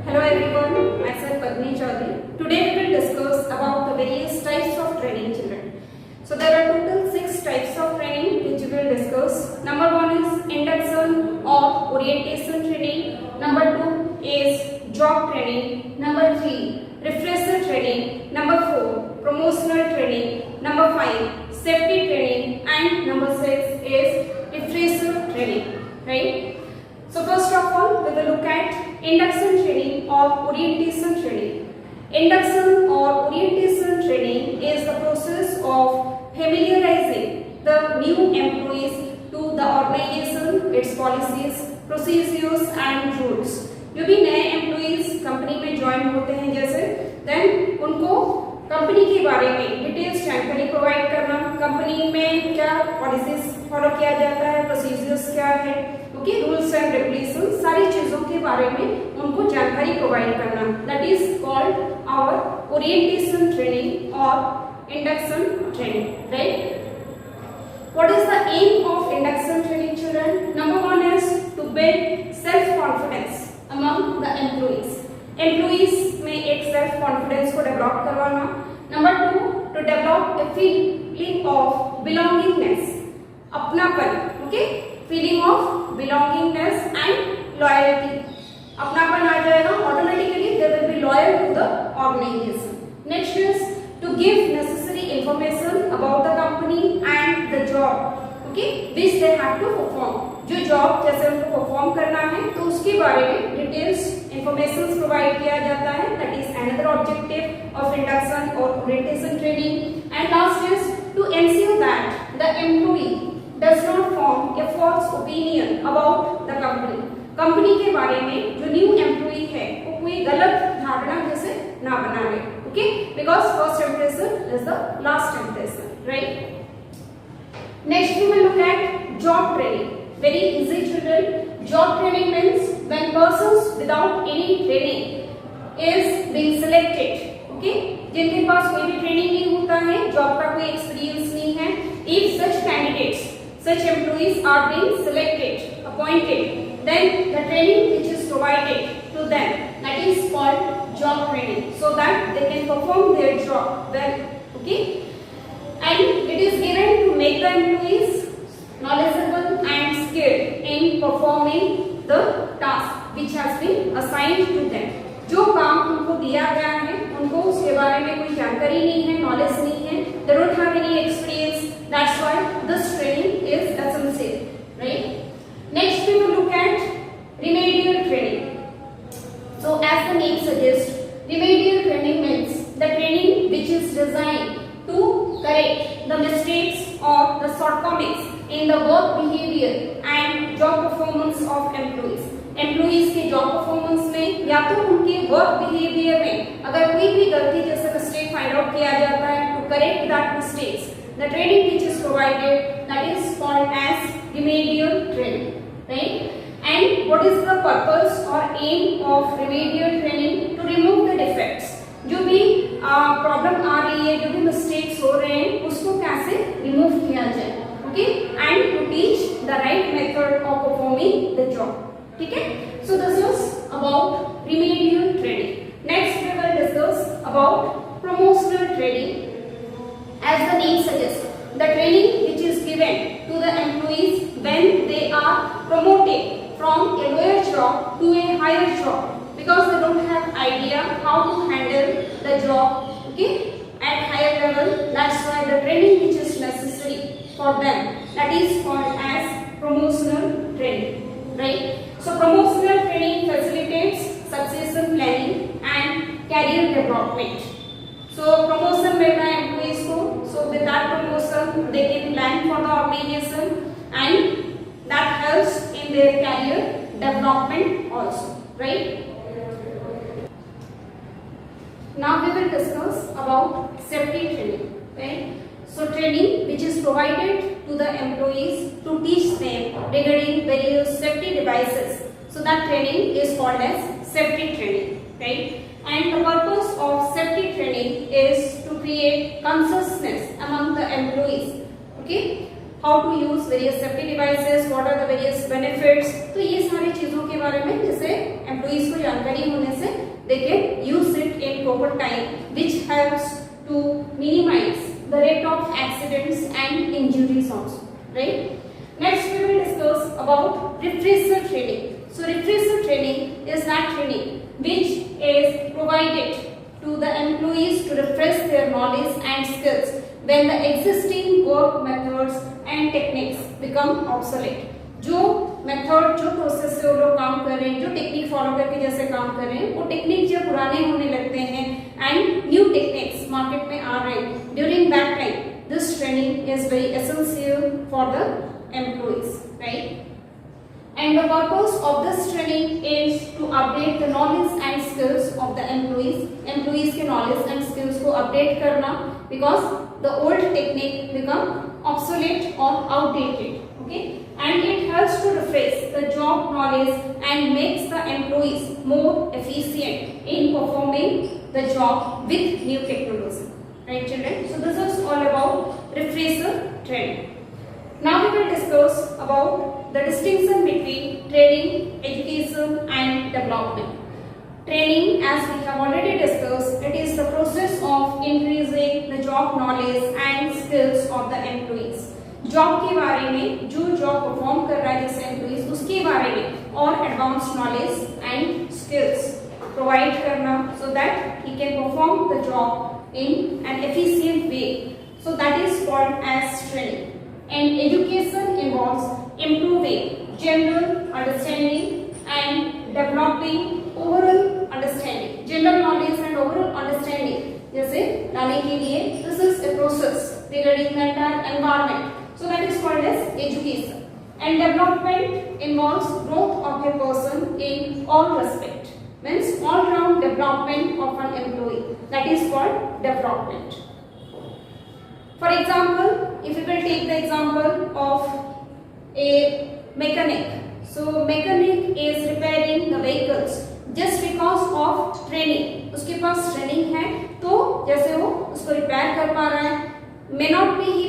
Hello everyone, myself Padmini Chaudhary. Today we will discuss about the various types of training children. So there are total 6 types of training which we will discuss. Number 1 is induction or orientation training. Number 2 is job training. Number 3 refresher training. Number 4 promotional training. Number 5 safety training, and number 6 is refresher training. Right? So first of all, we will look at induction training or orientation training. Induction or orientation training is the process of familiarizing the new employees to the organization, its policies, procedures and rules. जो भी नए employees company में join होते हैं जैसे then उनको company के बारे में डिटेल्स जानकारी प्रोवाइड करना, कंपनी में क्या पॉलिसीज फॉलो किया जाता है, प्रोसीजर्स क्या है, ओके, रूल्स एंड रेगुलेशन, सारी चीजों के बारे में उनको जानकारी प्रोवाइड करना, that is called our orientation training और induction training. Right? What is the aim of induction training, children? Number 1 is to build self confidence among the employees. Employees में एक self confidence को develop करवाना. Number 2 to develop a feeling of belongingness, अपनापन, okay, feeling of belongingness and loyalty. अपनापन आ जाएगा, automatically they will be loyal to the organization. Next is to give necessary information about the company and the job, okay, which they have to perform. जो job जैसे उनको perform करना है तो उसके बारे में डिटेल्स इंफॉर्मेशन प्रोवाइड किया जाता है. That is another objective of induction और orientation training. And last is to ensure that the employee does not form a false opinion about the company. Company के बारे में जो न्यू एम्प्लॉई है वो कोई गलत धारणा जैसे ना बना ले, okay, because first impression is the last impression. Right? Next we will look at job training. Very easy, children. Job training means when persons without any training is being selected, okay, जिनके पास कोई भी training नहीं होता है, job का कोई experience नहीं है, if such candidates, such employees are being selected, appointed, then the training which is provided to them, that is called job training, so that they can perform their job well, okay, and it is given to make the employees knowledgeable and skilled in performing the task which has been assigned to them. जो काम उनको दिया गया है उनको उसके बारे में कोई जानकारी नहीं है, नॉलेज नहीं है, they don't have any experience. That's why this training is essential. Right? Next we will look at remedial training. So as the name suggests, remedial training means the training which is designed to correct the mistakes or the shortcomings in the work behavior and job performance of employees. Employees के job performance में या तो उनके work behavior में अगर कोई भी गलती जैसे mistake find out किया जाता है, to correct that mistakes, the training which is provided, that is called as remedial training. Right? And what is the purpose or aim of remedial training? To remove the defects. जो भी problem आ रही है, जो भी mistakes हो रहे हैं, उसको कैसे रिमूव किया जाए, okay, and to teach the right method of performing the job. ठीक है? So this is about remedial training. Next we will discuss about promotional training. As the name suggest, the training which is given to the employees when they are promoted from a lower job to a higher job, because they don't have idea how to handle the job, okay, at higher level. That's why the training which is necessary for them, that is called as promotional training. Right? So promotional training facilitates succession planning and career development. So promotion मिल रहा है employees को, so with that promotion they can plan for the organization and that helps in their career development also. Right? Now we will discuss about safety training. Right? So training which is provided to the employees to teach them regarding various safety devices. So that training is called as safety training. Right? And the purpose of safety training is to create consciousness among the employees. Okay? How to use various safety devices, what are the various benefits. तो ये सारी चीजों के बारे में जैसे employees को जानकारी होने से they can use it in proper time which helps to minimise the rate of accidents and injuries also, right. Next we will discuss about refresher training. So refresher training is that training which is provided to the employees to refresh their knowledge and skills when the existing work methods and techniques become obsolete. जो method, जो process से वो लोग काम कर रहे हैं, जो टेक्निक फॉलो करके जैसे काम कर रहे हैं, वो टेक्निक जब पुराने होने लगते हैं एंड न्यू टेक्निक्स मार्केट में आ रहे हैं, during that time this training is very essential for the employees, right? And the purpose of this training is to update the knowledge and skills of the employees के knowledge and skills को update करना, because the old technique become obsolete or outdated, okay? And it helps to refresh the job knowledge and makes the employees more efficient in performing the job with new technology, right children? So this is all about refresher training. Now we will discuss about the distinction between training, education and development. Training, as we have already discussed, it is the process of increasing the job knowledge and skills of the employees. Job के बारे में, जो job perform कर रहा है जैसे employees, उसके बारे में और advance knowledge and skills provide करना so that he can perform the job in an efficient way. So that is called as training. And education involves improving general understanding and developing overall understanding. General knowledge and overall understanding जैसे लाने के लिए this is a process regarding the entire environment. So that is called as education. And development involves growth of a person in all respect. Means all round development of an employee. That is called development. For example, if we will take the example of a mechanic. So mechanic is repairing the vehicles just because of training. उसके पास training है तो जैसे वो उसको repair कर पा रहा है. he may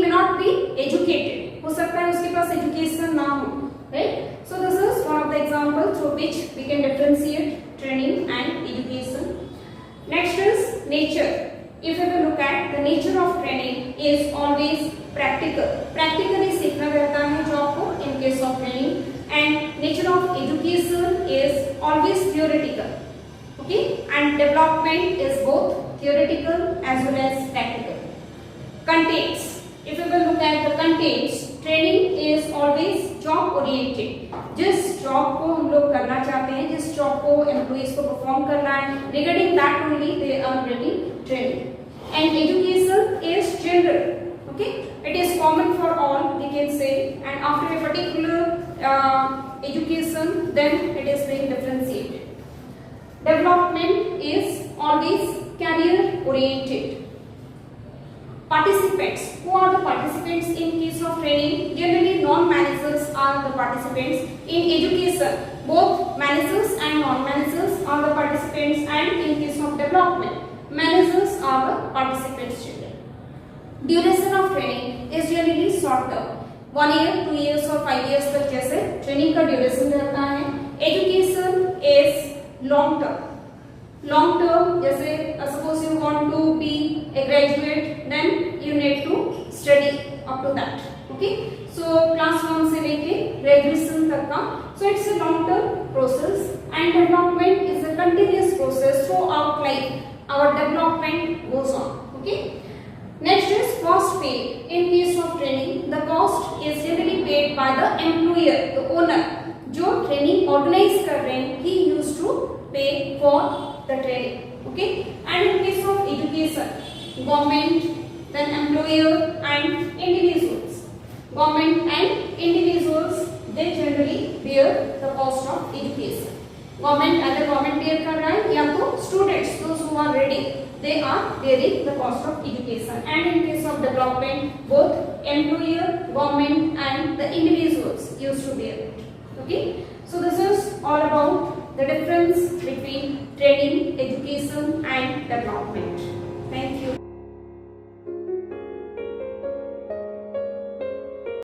not be educated. हो सकता है उसके पास education ना हो, right? So this is one of the examples through which we can differentiate training and education. Next is nature. If we will look at the nature of training is always practical. Practically सीखना रहता है job को in case of training. And nature of education is always theoretical. Okay? And development is both theoretical as well as practical. Contents. If we will look at the contents, training is always job oriented. जिस job को हम लोग करना चाहते हैं, जिस job को employees को परफॉर्म करना है, regarding that only they are getting training. And education is general. Okay, it is common for all, we can say, and after a particular education, then it is being differentiated. Development is always career oriented. Participants. Who are the participants in case of training? Generally, non-managers are the participants. In education, both managers and non-managers are the participants, and in case of development, managers are the participants. Duration of training is generally short term. 1 year, 2 years or 5 years तक जैसे training का duration रहता है. Education is long term. Long term जैसे suppose you want to be a graduate, then you need to study up to that. Okay, so class 1 से लेके graduation तक का, so it's a long term process, and development is a continuous process throughout life. Our development goes on. Okay. Next is cost paid. In case of training, the cost is generally paid by the employer, the owner. जो training organize कर रहे हैं, he used to pay for the training. Okay. And in case of education, government, then employer and individuals. Government and individuals, they generally bear the cost of education. Government either government bear कर रहा है या तो students, those who are ready, they are bearing the cost of education. And in case of development, both employer, government and the individuals used to bear it. Okay, so this is all about the difference between training, education and development. Thank you.